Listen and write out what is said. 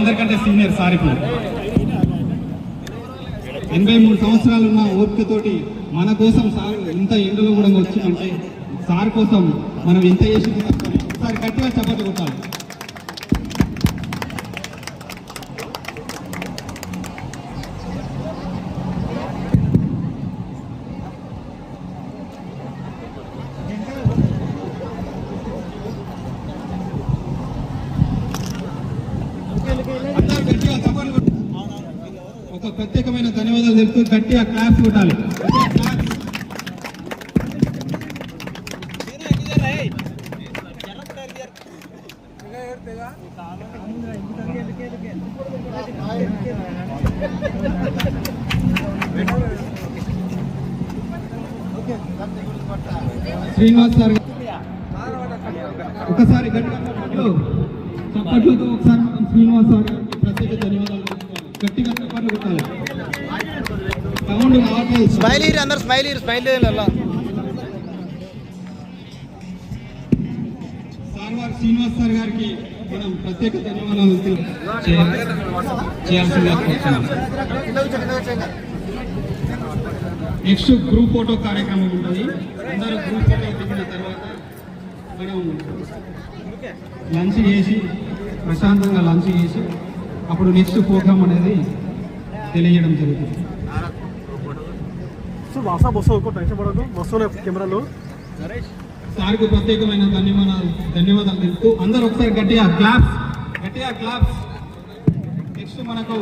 అందరికంటే senior sir. ఇప్పుడు 83 సంవత్సరాలు ఉన్న ఓపికతోటి మన కోసం సార్ ఇంత ఎండలో కూడా వచ్చిందంటే సార్ కోసం మనం ఎంత చేసింది ఒకసారి గట్టిగా చప్పట్లు కొట్టాలి. ఒక ప్రత్యేకమైన ధన్యవాదాలు తెలుపుతూ గట్టిగా క్లాప్స్ కొట్టాలి. శ్రీనివాస్ సార్ ఒకసారి చప్పట్లతో ఒకసారి శ్రీనివాస్ సార్ ప్రత్యేక ధన్యవాదాలు గట్టిగా చప్పట్లు కొట్టాలి. సౌండ్ రావట్లేదు. స్మైల్ అందరు స్మైల్ సార్ వారు శ్రీనివాస్ సార్ గారికి మనం ప్రత్యేక ధన్యవాదాలు చేయాల్సిందిగా నెక్స్ట్ గ్రూప్ ఫోటో కార్యక్రమం ఉంటుంది. అందరూ గ్రూప్ ఫోటో దిగిన తర్వాత మనం లంచ్ చేసి ప్రశాంతంగా లంచ్ చేసి అప్పుడు నెక్స్ట్ ప్రోగ్రామ్ అనేది తెలియజేయడం జరుగుతుంది. సార్కు ప్రత్యేకమైన ధన్యవాదాలు తెలుపుతూ అందరూ ఒకసారి గట్టిగా క్లాప్స్. నెక్స్ట్ మనకు